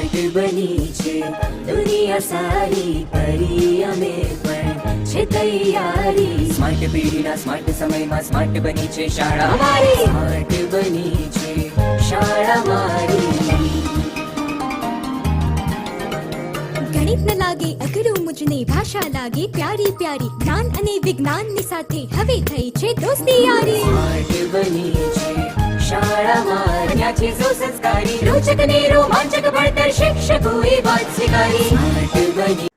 Smart બની છે દુનિયા સારી કરી અમે પણ છે તૈયારી સ્માર્ટ પેઢીના સ્માર્ટ સમયમાં સ્માર્ટ બની છે શાળા અમારી સ્માર્ટ બની છે શાળા મારી ગણિત ન લાગે અઘરું મુજને ભાષા લાગે પ્યારી પ્યારી જ્ઞાન અને વિજ્ઞાનની સાથે હવે થઈ છે દોસ્તી યારી સ્માર્ટ બની છે શાળા મારી ત્યાં છે સો સંસ્કારી રોચક ને રોમાંચક ભણતર શિક્ષકોએ વાત સ્વીકારી સ્માર્ટ બની.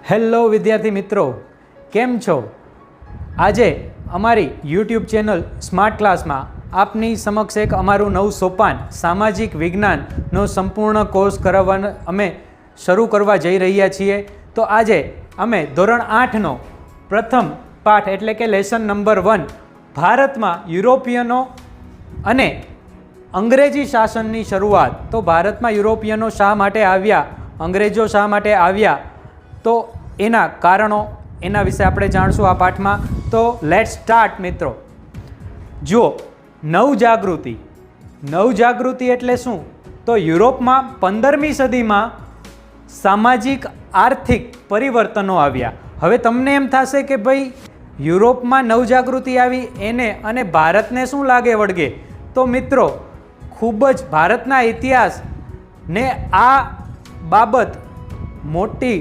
હેલો વિદ્યાર્થી મિત્રો, કેમ છો? આજે અમારી યુટ્યુબ ચેનલ સ્માર્ટ ક્લાસમાં આપની સમક્ષ એક અમારું નવું સોપાન સામાજિક વિજ્ઞાનનો સંપૂર્ણ કોર્સ કરાવવાનો અમે શરૂ કરવા જઈ રહ્યા છીએ. તો આજે અમે ધોરણ 8નો પ્રથમ પાઠ એટલે કે લેસન નંબર 1 ભારતમાં યુરોપિયનો અને અંગ્રેજી શાસનની શરૂઆત. તો ભારતમાં યુરોપિયનો શા માટે આવ્યા, અંગ્રેજો શા માટે આવ્યા, તો એના કારણો, એના વિશે આપણે જાણશું આ પાઠમાં. તો લેટ્સ સ્ટાર્ટ મિત્રો. જુઓ, નવજાગૃતિ. નવજાગૃતિ એટલે શું? તો યુરોપમાં 15મી સદીમાં સામાજિક આર્થિક પરિવર્તનો આવ્યા. હવે તમને એમ થશે કે ભાઈ યુરોપમાં નવજાગૃતિ આવી એને અને ભારતને શું લાગે વળગે? તો મિત્રો, ખૂબ જ ભારતના ઇતિહાસને આ બાબત મોટી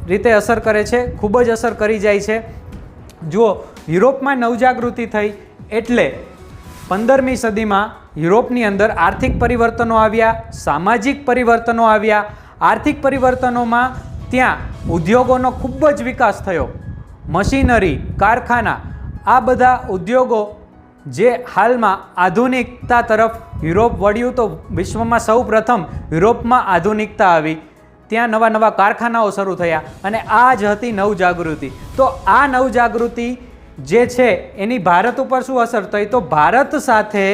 રીતે અસર કરે છે, ખૂબ જ અસર કરી જાય છે. જુઓ, યુરોપમાં નવજાગૃતિ થઈ એટલે 15મી સદીમાં યુરોપની અંદર આર્થિક પરિવર્તનો આવ્યા, સામાજિક પરિવર્તનો આવ્યા. આર્થિક પરિવર્તનોમાં ત્યાં ઉદ્યોગોનો ખૂબ જ વિકાસ થયો. મશીનરી, કારખાના, આ બધા ઉદ્યોગો જે હાલમાં આધુનિકતા તરફ યુરોપ વળ્યું. તો વિશ્વમાં સૌ પ્રથમ યુરોપમાં આધુનિકતા આવી, ત્યાં નવા નવા કારખાનાઓ શરૂ થયા અને આ જ હતી નવજાગૃતિ. તો આ નવજાગૃતિ જે છે એની ભારત ઉપર શું અસર થઈ? તો ભારત સાથે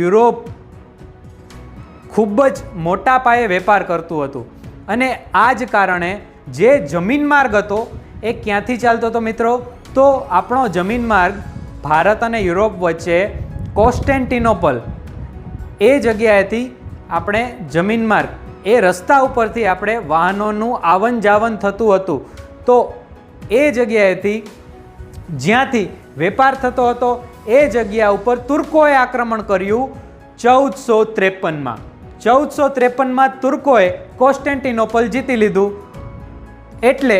યુરોપ ખૂબ જ મોટા પાયે વેપાર કરતું હતું અને આ જ કારણે જે જમીન માર્ગ હતો એ ક્યાંથી ચાલતો હતો મિત્રો? તો આપણો જમીન માર્ગ ભારત અને યુરોપ વચ્ચે કોન્સ્ટેન્ટિનોપલ એ જગ્યાએથી આપણે જમીન માર્ગ, એ રસ્તા ઉપરથી આપણે વાહનોનું આવન જાવન થતું હતું. તો એ જગ્યાએથી જ્યાંથી વેપાર થતો હતો એ જગ્યા ઉપર તુર્કોએ આક્રમણ કર્યું 1453માં. 1453માં તુર્કોએ કોન્સ્ટેન્ટિનોપલ જીતી લીધું. એટલે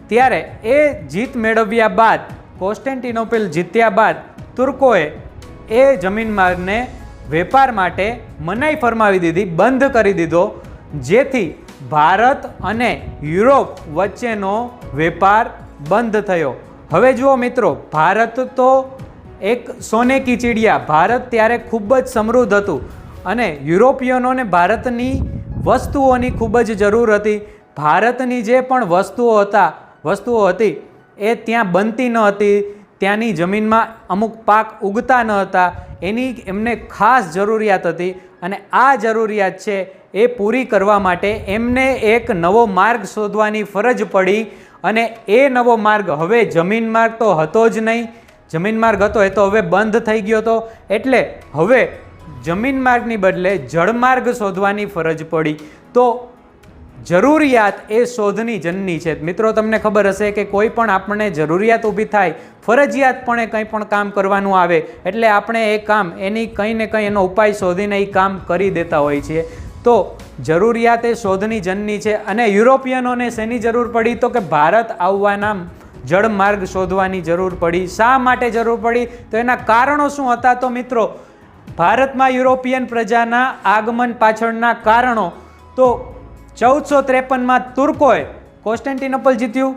ત્યારે એ જીત મેળવ્યા બાદ, કોન્સ્ટેન્ટિનોપલ જીત્યા બાદ તુર્કોએ એ જમીન માર્ગને વેપાર માટે મનાઈ ફરમાવી દીધી, બંધ કરી દીધો, જેથી ભારત અને યુરોપ વચ્ચેનો વેપાર બંધ થયો. હવે જુઓ મિત્રો, ભારત તો એક સોને કી ચીડિયા, ભારત ત્યારે ખૂબ જ સમૃદ્ધ હતું અને યુરોપિયનોને ભારતની વસ્તુઓની ખૂબ જ જરૂર હતી. ભારતની જે પણ વસ્તુઓ હતી એ ત્યાં બનતી ન હતી, ત્યાંની જમીનમાં અમુક પાક ઉગતા ન હતા, એની એમને ખાસ જરૂરિયાત હતી અને આ જરૂરિયાત છે એ પૂરી કરવા માટે એમને એક નવો માર્ગ શોધવાની ફરજ પડી. અને એ નવો માર્ગ હવે જમીન માર્ગ તો હતો જ નહીં, જમીન માર્ગ હતો એ તો હવે બંધ થઈ ગયો હતો. એટલે હવે જમીન માર્ગની બદલે જળમાર્ગ શોધવાની ફરજ પડી. તો જરૂરિયાત એ શોધની જનની છે. મિત્રો, તમને ખબર હશે કે કોઈ પણ આપણને જરૂરિયાત ઊભી થાય, ફરજિયાતપણે કંઈ પણ કામ કરવાનું આવે એટલે આપણે એ કામ, એની કંઈ ને કંઈ એનો ઉપાય શોધીને એ કામ કરી દેતા હોય છીએ. તો જરૂરિયાત એ શોધની જનની છે અને યુરોપિયનોને શેની જરૂર પડી? તો કે ભારત આવવાના જળમાર્ગ શોધવાની જરૂર પડી. શા માટે જરૂર પડી? તો એના કારણો શું હતા? તો મિત્રો, ભારતમાં યુરોપિયન પ્રજાના આગમન પાછળના કારણો. તો 1453માં તુર્કોએ કોન્સ્ટેન્ટિનોપલ જીત્યું,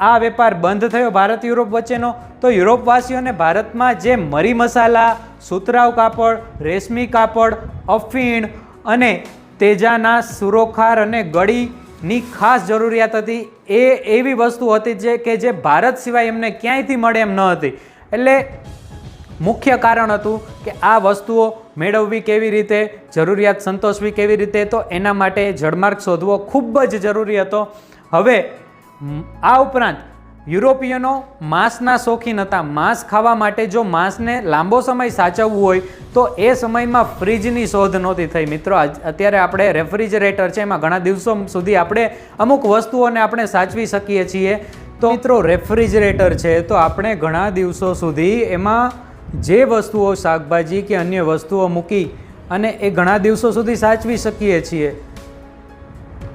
આ વેપાર બંધ થયો ભારત યુરોપ વચ્ચેનો. તો યુરોપવાસીઓને ભારતમાં જે મરી મસાલા, સુતરાઉ કાપડ, રેશમી કાપડ, અફીણ અને તેજાના સુરોખાર અને ગળીની ખાસ જરૂરિયાત હતી. એ એવી વસ્તુ હતી કે જે ભારત સિવાય એમને ક્યાંયથી મળે એમ ન હતી. એટલે મુખ્ય કારણ હતું કે આ વસ્તુઓ મેળવવી કેવી રીતે, જરૂરિયાત સંતોષવી કેવી રીતે? તો એના માટે જળમાર્ગ શોધવો ખૂબ જ જરૂરી હતો. હવે આ ઉપરાંત યુરોપિયનો માંસના શોખીન હતા. માંસ ખાવા માટે જો માંસને લાંબો સમય સાચવવું હોય તો એ સમયમાં ફ્રીજની શોધ નહોતી થઈ. મિત્રો અત્યારે આપણે રેફ્રિજરેટર છે, એમાં ઘણા દિવસો સુધી આપણે અમુક વસ્તુઓને આપણે સાચવી શકીએ છીએ. તો મિત્રો રેફ્રિજરેટર છે તો આપણે ઘણા દિવસો સુધી એમાં જે વસ્તુઓ શાકભાજી કે અન્ય વસ્તુઓ મૂકી અને એ ઘણા દિવસો સુધી સાચવી શકીએ છીએ.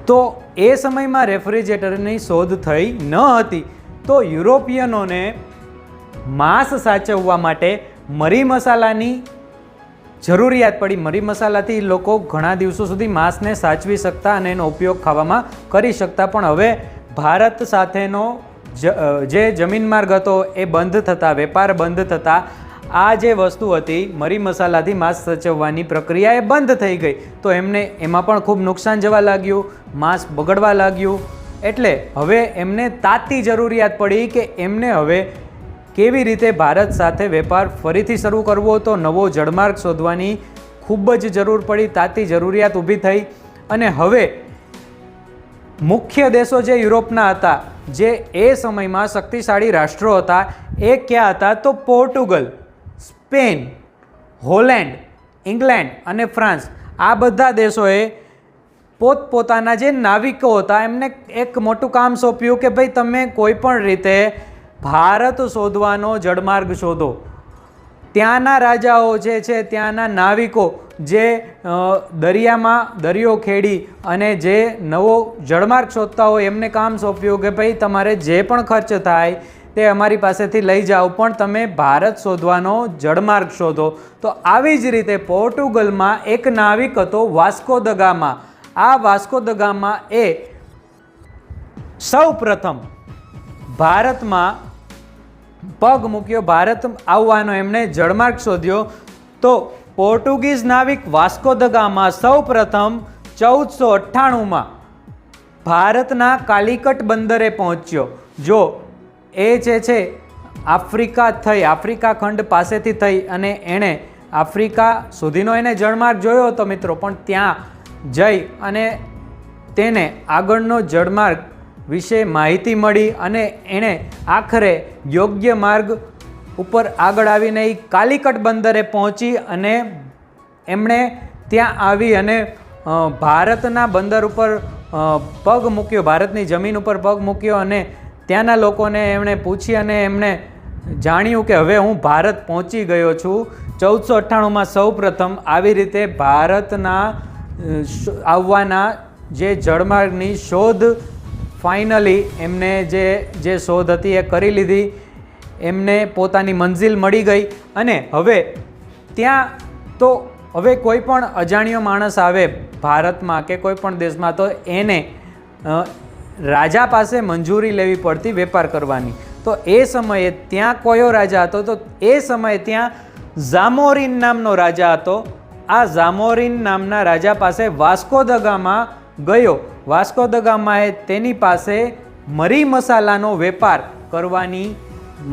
તો એ સમયમાં રેફ્રિજરેટરની શોધ થઈ ન હતી. તો યુરોપિયનોને માંસ સાચવવા માટે મરી મસાલાની જરૂરિયાત પડી. મરી મસાલાથી લોકો ઘણા દિવસો સુધી માંસને સાચવી શકતા અને એનો ઉપયોગ ખાવામાં કરી શકતા. પણ હવે ભારત સાથેનો જે જમીન માર્ગ હતો એ બંધ થતાં, વેપાર બંધ થતાં આ જે વસ્તુ હતી મરી મસાલાથી માંસ સાચવવાની પ્રક્રિયા એ બંધ થઈ ગઈ. તો એમને એમાં પણ ખૂબ નુકસાન જવા લાગ્યું, માંસ બગડવા લાગ્યું. એટલે હવે એમને તાતી જરૂરિયાત પડી કે એમને હવે કેવી રીતે ભારત સાથે વેપાર ફરીથી શરૂ કરવો. તો નવો જળમાર્ગ શોધવાની ખૂબ જ જરૂર પડી, તાતી જરૂરિયાત ઊભી થઈ. અને હવે મુખ્ય દેશો જે યુરોપના હતા, જે એ સમયમાં શક્તિશાળી રાષ્ટ્રો હતા, એ ક્યાં હતા? તો પોર્ટુગલ, સ્પેન, હોલેન્ડ, ઇંગ્લેન્ડ અને ફ્રાન્સ. આ બધા દેશોએ પોતપોતાના જે નાવિકો હતા એમને એક મોટું કામ સોંપ્યું કે ભાઈ તમે કોઈ પણ રીતે ભારત શોધવાનો જળમાર્ગ શોધો. ત્યાંના રાજાઓ જે છે, ત્યાંના નાવિકો જે દરિયામાં દરિયો ખેડી અને જે નવો જળમાર્ગ શોધતા હોય એમને કામ સોંપ્યું કે ભાઈ તમારે જે પણ ખર્ચ થાય તે અમારી પાસેથી લઈ જાઓ, પણ તમે ભારત શોધવાનો જળમાર્ગ શોધો. તો આવી જ રીતે પોર્ટુગલમાં એક નાવિક હતો વાસ્કો દ ગામા. આ વાસ્કો દ ગામા એ સૌ પ્રથમ ભારતમાં પગ મૂક્યો, ભારત આવવાનો એમણે જળમાર્ગ શોધ્યો. તો પોર્ટુગીઝ નાવિક વાસ્કો દ ગામા સૌ પ્રથમ 1498માં ભારતના કાલિકટ બંદરે પહોંચ્યો. જો એ જે છે આફ્રિકા ખંડ પાસેથી થઈ અને એણે આફ્રિકા સુધીનો એને જળમાર્ગ જોયો હતો મિત્રો. પણ ત્યાં જઈ અને તેને આગળનો જળમાર્ગ વિશે માહિતી મળી અને એણે આખરે યોગ્ય માર્ગ ઉપર આગળ આવીને એ કાલિકટ બંદરે પહોંચી અને એમણે ત્યાં આવી અને ભારતના બંદર ઉપર પગ મૂક્યો, ભારતની જમીન ઉપર પગ મૂક્યો અને ત્યાંના લોકોને એમણે પૂછી અને એમણે જાણ્યું કે હવે હું ભારત પહોંચી ગયો છું. 1498માં સૌ પ્રથમ આવી રીતે ભારતના આવવાના જે જળમાર્ગની શોધ ફાઇનલી એમને જે શોધ હતી એ કરી લીધી. એમને પોતાની મંજિલ મળી ગઈ. અને હવે ત્યાં તો હવે કોઈ પણ અજાણ્યો માણસ આવે ભારતમાં કે કોઈ પણ દેશમાં તો એને રાજા પાસે મંજૂરી લેવી પડતી વેપાર કરવાની. તો એ સમયે ત્યાં કયો રાજા હતો? તો એ સમયે ત્યાં ઝામોરિન નામનો રાજા હતો. આ ઝામોરિન નામના રાજા પાસે વાસ્કો દ ગામા ગયો. વાસ્કો દ ગામાએ તેની પાસે મરી મસાલાનો વેપાર કરવાની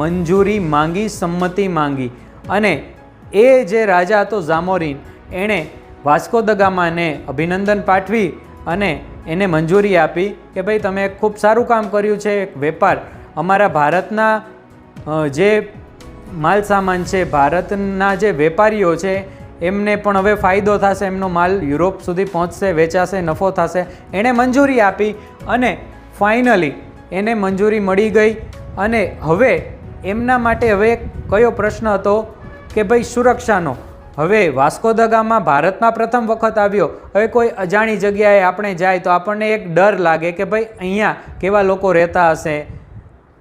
મંજૂરી માંગી, સંમતિ માંગી. અને એ જે રાજા હતો ઝામોરિન, એણે વાસ્કો દ ગામાને અભિનંદન પાઠવી અને એને મંજૂરી આપી કે ભાઈ તમે ખૂબ સારું કામ કર્યું છે. વેપાર અમારા ભારતના જે માલ સામાન છે, ભારતના જે વેપારીઓ છે એમને પણ હવે ફાયદો થશે, એમનો માલ યુરોપ સુધી પહોંચશે, વેચાશે, નફો થશે. એણે મંજૂરી આપી અને ફાઇનલી એને મંજૂરી મળી ગઈ. અને હવે એમના માટે હવે કયો પ્રશ્ન હતો કે ભાઈ સુરક્ષાનો. હવે વાસ્કો દ ગામા ભારતમાં પ્રથમ વખત આવ્યો. હવે કોઈ અજાણી જગ્યાએ આપણે જાય તો આપણને એક ડર લાગે કે ભાઈ અહીંયા કેવા લોકો રહેતા હશે,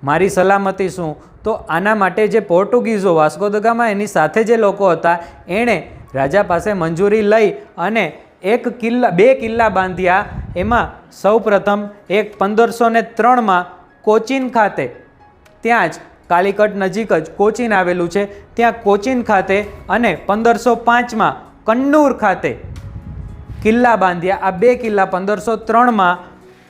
મારી સલામતી શું? તો આના માટે જે પોર્ટુગીઝો વાસ્કો દ ગામા એની સાથે જે લોકો હતા એણે રાજા પાસે મંજૂરી લઈ અને બે કિલ્લા બાંધ્યા. એમાં સૌ પ્રથમ એક 1503માં કોચીન ખાતે, ત્યાં જ કાલિકટ નજીક જ કોચીન આવેલું છે, ત્યાં કોચીન ખાતે, અને 1505માં કન્નૂર ખાતે કિલ્લા બાંધ્યા. આ બે કિલ્લા 1503માં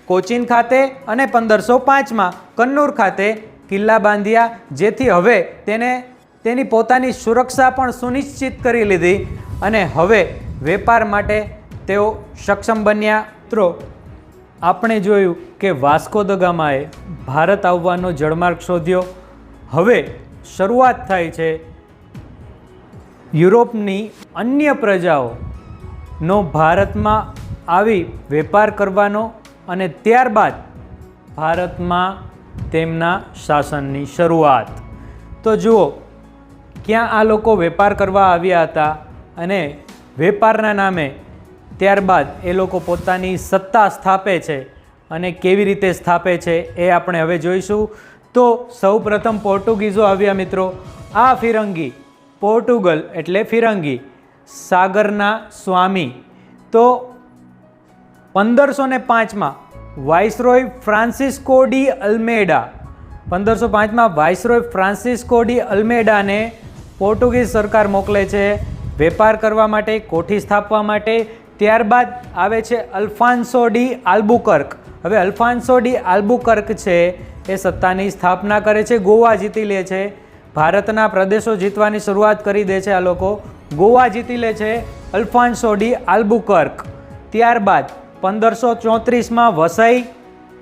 કોચીન ખાતે અને 1505માં કન્નૂર ખાતે કિલ્લા બાંધ્યા, જેથી હવે તેની પોતાની સુરક્ષા પણ સુનિશ્ચિત કરી લીધી અને હવે વેપાર માટે તેઓ સક્ષમ બન્યા. મિત્રો આપણે જોયું કે વાસ્કો દ ગામાએ ભારત આવવાનો જળમાર્ગ શોધ્યો. હવે શરૂઆત થાય છે યુરોપની અન્ય પ્રજાઓનો ભારતમાં આવી વેપાર કરવાનો અને ત્યારબાદ ભારતમાં તેમના શાસનની શરૂઆત. તો જુઓ, ક્યાં આ લોકો વેપાર કરવા આવ્યા હતા અને વેપારના નામે ત્યારબાદ એ લોકો પોતાની સત્તા સ્થાપે છે અને કેવી રીતે સ્થાપે છે એ આપણે હવે જોઈશું. તો સૌ પ્રથમ પોર્ટુગીઝો આવ્યા મિત્રો. આ ફિરંગી, પોર્ટુગલ એટલે ફિરંગી, સાગરના સ્વામી. તો 1505માં વાઇસરોય ફ્રાન્સિસ્કો ડી અલ્મેડા, 1505માં વાઇસરોય ફ્રાન્સિસ્કો ડી અલ્મેડાને પોર્ટુગીઝ સરકાર મોકલે છે વેપાર કરવા માટે, કોઠી સ્થાપવા માટે. ત્યારબાદ આવે છે અલ્ફાન્સો ડી આલ્બુકર્ક. હવે અલ્ફાન્સો ડી આલ્બુકર્ક છે એ સત્તાની સ્થાપના કરે છે, ગોવા જીતી લે છે, ભારતના પ્રદેશો જીતવાની શરૂઆત કરી દે છે. આ લોકો ગોવા જીતી લે છે અલ્ફાન્સો ડી આલ્બુકર્ક. ત્યારબાદ 1534માં વસઈ,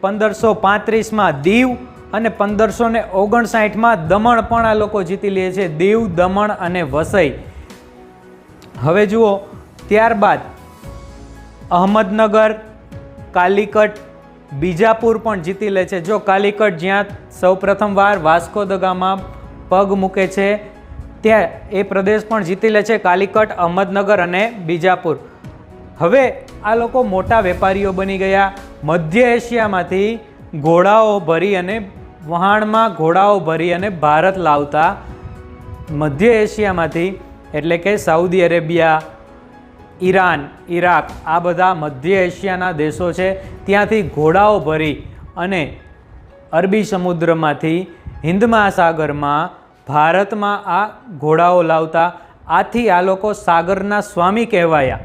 1535માં દીવ અને 1559માં દમણ પણ આ લોકો જીતી લે છે. દીવ, દમણ અને વસઈ. હવે જુઓ, ત્યારબાદ અહમદનગર, કાલિકટ, બીજાપુર પણ જીતી લે છે. જો કાલિકટ જ્યાં સૌ પ્રથમવાર વાસ્કો દ ગામા પગ મૂકે છે ત્યાં એ પ્રદેશ પણ જીતી લે છે, કાલિકટ, અહમદનગર અને બીજાપુર. હવે આ લોકો મોટા વેપારીઓ બની ગયા. મધ્ય એશિયામાંથી ઘોડાઓ ભરી અને વહાણમાં ઘોડાઓ ભરી અને ભારત લાવતા. મધ્ય એશિયામાંથી એટલે કે સાઉદી અરેબિયા, ઈરાન, ઈરાક, આ બધા મધ્ય એશિયાના દેશો છે. ત્યાંથી ઘોડાઓ ભરી અને અરબી સમુદ્રમાંથી હિન્દ મહાસાગરમાં ભારતમાં આ ઘોડાઓ લાવતા. આથી આ લોકો સાગરના સ્વામી કહેવાયા,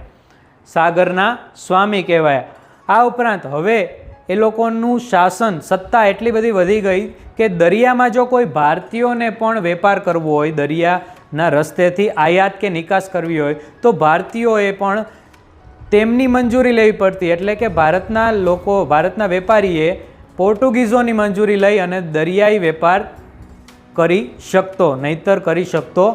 સાગરના સ્વામી કહેવાયા. આ ઉપરાંત હવે એ લોકોનું શાસન, સત્તા એટલી બધી વધી ગઈ કે દરિયામાં જો કોઈ ભારતીયોને પણ વેપાર કરવો હોય, દરિયાના રસ્તેથી આયાત કે નિકાસ કરવી હોય તો ભારતીયોએ પણ તેમની મંજૂરી લેવી પડતી. એટલે કે ભારતના લોકો, ભારતના વેપારીએ પોર્ટુગીઝોની મંજૂરી લઈ અને દરિયાઈ વેપાર કરી શકતો, નહીતર કરી શકતો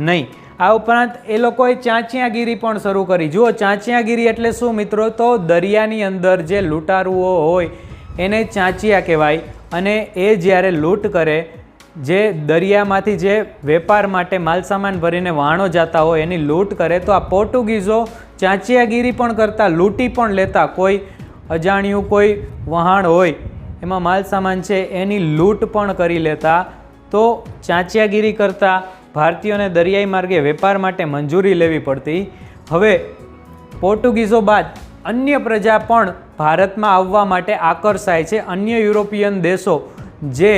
નહીં. આ ઉપરાંત એ લોકોએ ચાંચિયાગીરી પણ શરૂ કરી. જુઓ, ચાંચિયાગીરી એટલે શું મિત્રો? તો દરિયાની અંદર જે લૂંટારુઓ હોય એને ચાંચિયા કહેવાય. અને એ જ્યારે લૂંટ કરે, જે દરિયામાંથી જે વેપાર માટે માલસામાન ભરીને વહાણો જતા હોય એની લૂંટ કરે, તો આ પોર્ટુગીઝો ચાંચિયાગીરી પણ કરતા, લૂંટી પણ લેતા. કોઈ અજાણ્યું કોઈ વહાણ હોય એમાં માલસામાન છે એની લૂંટ પણ કરી લેતા. તો ચાંચિયાગીરી કરતા, ભારતીયોને દરિયાઈ માર્ગે વેપાર માટે મંજૂરી લેવી પડતી. હવે પોર્ટુગીઝો બાદ અન્ય પ્રજા પણ ભારતમાં આવવા માટે આકર્ષાય છે. અન્ય યુરોપિયન દેશો જે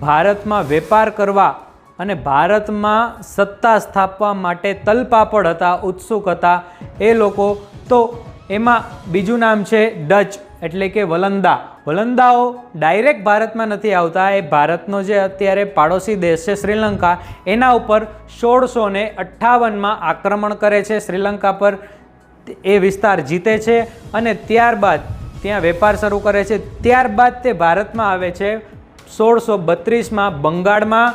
ભારતમાં વેપાર કરવા અને ભારતમાં સત્તા સ્થાપવા માટે તલપાપડ હતા, ઉત્સુક હતા એ લોકો. તો એમાં બીજું નામ છે ડચ એટલે કે વલંદા. વલંદાઓ ડાયરેક્ટ ભારતમાં નથી આવતા. એ ભારતનો જે અત્યારે પાડોશી દેશ છે શ્રીલંકા, એના ઉપર 1658માં આક્રમણ કરે છે. શ્રીલંકા પર એ વિસ્તાર જીતે છે અને ત્યારબાદ ત્યાં વેપાર શરૂ કરે છે. ત્યારબાદ તે ભારતમાં આવે છે 1632માં બંગાળમાં,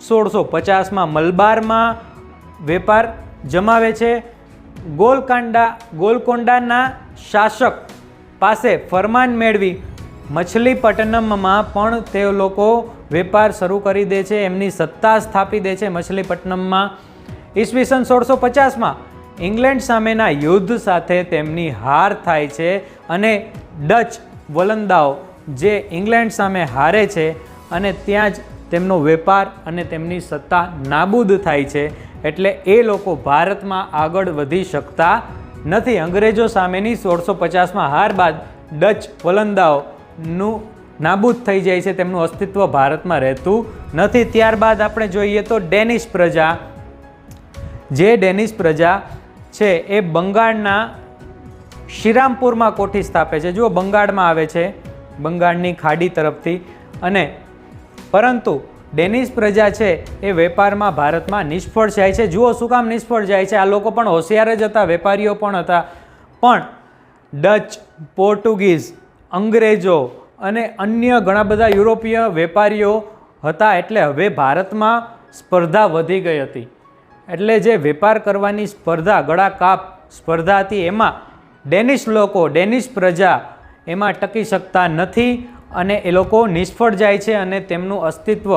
1650માં મલબારમાં વેપાર જમાવે છે. ગોલકોંડાના શાસક પાસે ફરમાન મેળવી મછલીપટ્ટનમમાં પણ તે લોકો વેપાર શરૂ કરી દે છે, એમની સત્તા સ્થાપી દે છે મછલીપટ્ટનમમાં. ઈસવીસન 1650માં ઇંગ્લેન્ડ સામેના યુદ્ધ સાથે તેમની હાર થાય છે અને ડચ વલંદાઓ જે ઇંગ્લેન્ડ સામે હારે છે અને ત્યાં જ તેમનો વેપાર અને તેમની સત્તા નાબૂદ થાય છે. એટલે એ લોકો ભારતમાં આગળ વધી શકતા નથી. અંગ્રેજો સામેની 1650માં હાર બાદ ડચ વલંદાઓનું નાબૂદ થઈ જાય છે, તેમનું અસ્તિત્વ ભારતમાં રહેતું નથી. ત્યારબાદ આપણે જોઈએ તો ડેનિશ પ્રજા. જે ડેનિશ પ્રજા છે એ બંગાળના શ્રીરામપુરમાં કોઠી સ્થાપે છે. જુઓ, બંગાળમાં આવે છે, બંગાળની ખાડી તરફથી. અને પરંતુ ડેનિશ પ્રજા છે એ વેપારમાં ભારતમાં નિષ્ફળ જાય છે. જુઓ, શું કામ નિષ્ફળ જાય છે? આ લોકો પણ હોશિયાર જ હતા, વેપારીઓ પણ હતા, પણ ડચ, પોર્ટુગીઝ અંગ્રેજો અને અન્ય ઘણા બધા યુરોપીય વેપારીઓ હતા, એટલે હવે ભારતમાં સ્પર્ધા વધી ગઈ હતી. એટલે જે વેપાર કરવાની સ્પર્ધા, ગળાકાપ સ્પર્ધા હતી, એમાં ડેનિશ લોકો, ડેનિશ પ્રજા એમાં ટકી શકતા નથી અને એ લોકો નિષ્ફળ જાય છે અને તેમનું અસ્તિત્વ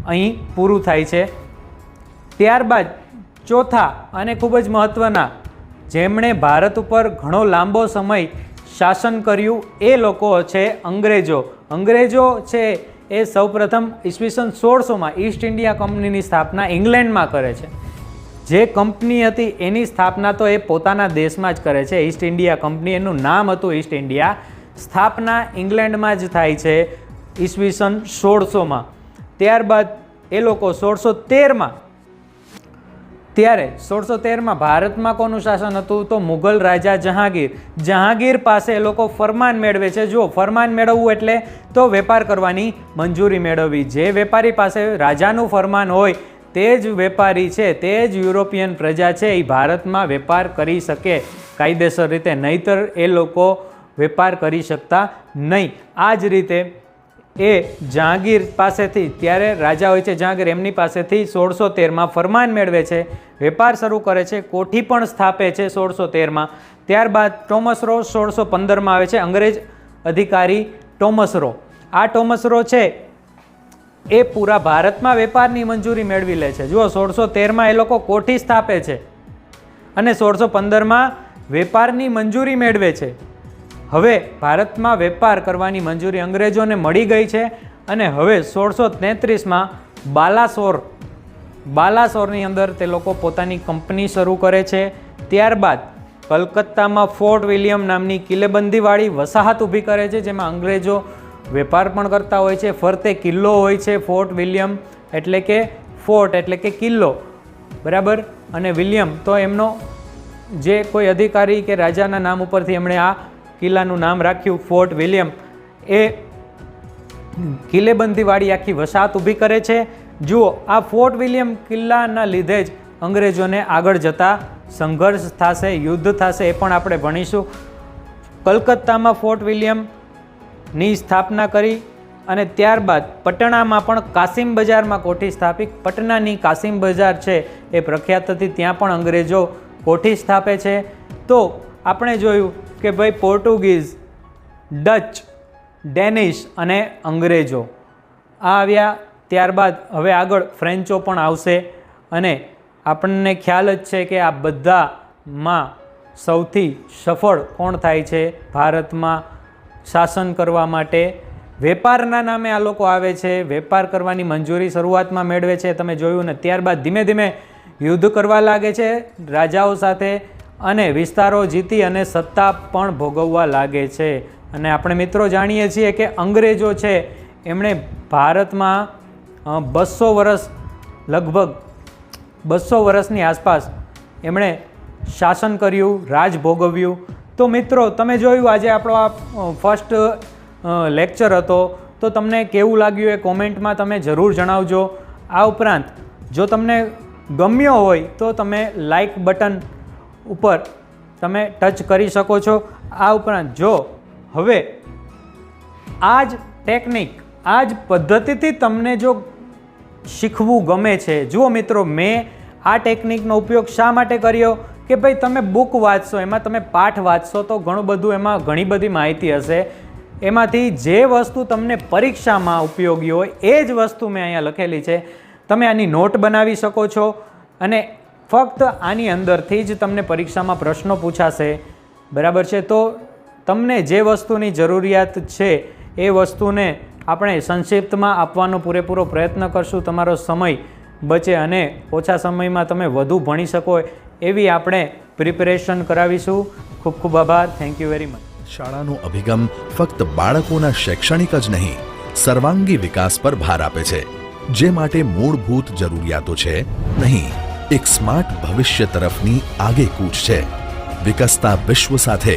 અહીં પૂરું થાય છે. ત્યારબાદ ચોથા અને ખૂબ જ મહત્ત્વના, જેમણે ભારત ઉપર ઘણો લાંબો સમય શાસન કર્યું, એ લોકો છે અંગ્રેજો. અંગ્રેજો છે એ સૌપ્રથમ ઈસવીસન 1600માં ઈસ્ટ ઇન્ડિયા કંપનીની સ્થાપના ઇંગ્લેન્ડમાં કરે છે. જે કંપની હતી એની સ્થાપના તો એ પોતાના દેશમાં જ કરે છે, ઈસ્ટ ઇન્ડિયા કંપની, એનું નામ હતું ઈસ્ટ ઇન્ડિયા. સ્થાપના ઇંગ્લેન્ડમાં જ થાય છે ઈસવીસન 1600માં. ત્યારબાદ એ લોકો 1613માં, ત્યારે 1613માં ભારતમાં કોનું શાસન હતું? તો મુગલ રાજા જહાંગીર. જહાંગીર પાસે એ લોકો ફરમાન મેળવે છે. જો ફરમાન મેળવવું એટલે તો વેપાર કરવાની મંજૂરી મેળવવી. જે વેપારી પાસે રાજાનું ફરમાન હોય તે જ વેપારી છે, તે જ યુરોપિયન પ્રજા છે, એ ભારતમાં વેપાર કરી શકે કાયદેસર રીતે, નહીંતર એ લોકો વેપાર કરી શકતા નહીં. આ જ રીતે એ જહાંગીર પાસેથી, ત્યારે રાજા હોય છે જહાંગીર, એમની પાસેથી 1613માં ફરમાન મેળવે છે, વેપાર શરૂ કરે છે, કોઠી પણ સ્થાપે છે 1613માં. ત્યારબાદ ટોમસ રો 1615માં આવે છે, અંગ્રેજ અધિકારી ટોમસ રો. આ ટોમસ રો છે એ પૂરા ભારતમાં વેપારની મંજૂરી મેળવી લે છે. જુઓ, 1613માં એ લોકો કોઠી સ્થાપે છે અને 1615માં વેપારની મંજૂરી મેળવે છે. હવે ભારતમાં વેપાર કરવાની મંજૂરી અંગ્રેજોને મળી ગઈ છે અને હવે 1633માં બાલાસોરની અંદર તે લોકો પોતાની કંપની શરૂ કરે છે. ત્યારબાદ કલકત્તામાં ફોર્ટ વિલિયમ નામની કિલ્લેબંધીવાળી વસાહત ઊભી કરે છે, જેમાં અંગ્રેજો વેપાર પણ કરતા હોય છે. ફરતે કિલ્લો હોય છે, ફોર્ટ વિલિયમ એટલે કે ફોર્ટ એટલે કે કિલ્લો, બરાબર. અને વિલિયમ તો એમનો જે કોઈ અધિકારી કે રાજાના નામ ઉપરથી એમણે આ કિલ્લાનું નામ રાખ્યું, ફોર્ટ વિલિયમ. એ કિલ્લેબંધીવાળી આખી વસાહત ઊભી કરે છે. જુઓ, આ ફોર્ટ વિલિયમ કિલ્લાના લીધે જ અંગ્રેજોને આગળ જતા સંઘર્ષ થશે, યુદ્ધ થશે, એ પણ આપણે ભણીશું. કલકત્તામાં ફોર્ટ વિલિયમની સ્થાપના કરી અને ત્યારબાદ પટણામાં પણ કાસિમ બજારમાં કોઠી સ્થાપી. પટનાની કાસિમ બજાર છે એ પ્રખ્યાત હતી, ત્યાં પણ અંગ્રેજો કોઠી સ્થાપે છે. તો આપણે જોયું કે ભાઈ પોર્ટુગીઝ, ડચ, ડેનિશ અને અંગ્રેજો આ આવ્યા. ત્યારબાદ હવે આગળ ફ્રેન્ચો પણ આવશે અને આપણને ખ્યાલ જ છે કે આ બધામાં સૌથી સફળ કોણ થાય છે ભારતમાં શાસન કરવા માટે? વેપારના નામે આ લોકો આવે છે, વેપાર કરવાની મંજૂરી શરૂઆતમાં મેળવે છે, તમે જોયું ને. ત્યારબાદ ધીમે ધીમે યુદ્ધ કરવા લાગે છે રાજાઓ સાથે અને વિસ્તારો જીતી અને સત્તા પણ ભોગવવા લાગે છે. અને આપણે મિત્રો જાણીએ છીએ કે અંગ્રેજો છે એમણે ભારતમાં 200 વર્ષ, લગભગ 200 વર્ષની આસપાસ એમણે શાસન કર્યું, રાજ ભોગવ્યું. તો મિત્રો તમે જોયું, આજે આપણો આ ફર્સ્ટ લેક્ચર હતો, તો તમને કેવું લાગ્યું એ કોમેન્ટમાં તમે જરૂર જણાવજો. આ ઉપરાંત જો તમને ગમ્યો હોય તો તમે લાઈક બટન ઉપર તમે ટચ કરી શકો છો. આ ઉપરાંત જો હવે આ જ ટેકનિક, આ જ પદ્ધતિથી તમને જો શીખવું ગમે છે, જુઓ મિત્રો, મેં આ ટેકનિકનો ઉપયોગ શા માટે કર્યો કે ભાઈ તમે બુક વાંચશો, એમાં તમે પાઠ વાંચશો તો ઘણું બધું એમાં ઘણી બધી માહિતી હશે. એમાંથી જે વસ્તુ તમને પરીક્ષામાં ઉપયોગી હોય એ જ વસ્તુ મેં અહીંયા લખેલી છે. તમે આની નોટ બનાવી શકો છો અને ફક્ત આની અંદરથી જ તમને પરીક્ષામાં પ્રશ્નો પૂછાશે, બરાબર છે. તો તમને જે વસ્તુની જરૂરિયાત છે એ વસ્તુને આપણે સંક્ષિપ્તમાં આપવાનો પૂરેપૂરો પ્રયત્ન કરશું. તમારો સમય બચે અને ઓછા સમયમાં તમે વધુ ભણી શકો એવી આપણે પ્રિપેરેશન કરાવીશું. ખૂબ ખૂબ આભાર. Thank you very much. શાળાનો અભિગમ ફક્ત બાળકોના શૈક્ષણિક જ નહીં, સર્વાંગી વિકાસ પર ભાર આપે છે, જે માટે મૂળભૂત જરૂરિયાતો છે નહીં, એક સ્માર્ટ ભવિષ્ય તરફની આગેકૂચ છે. વિકસતા વિશ્વ સાથે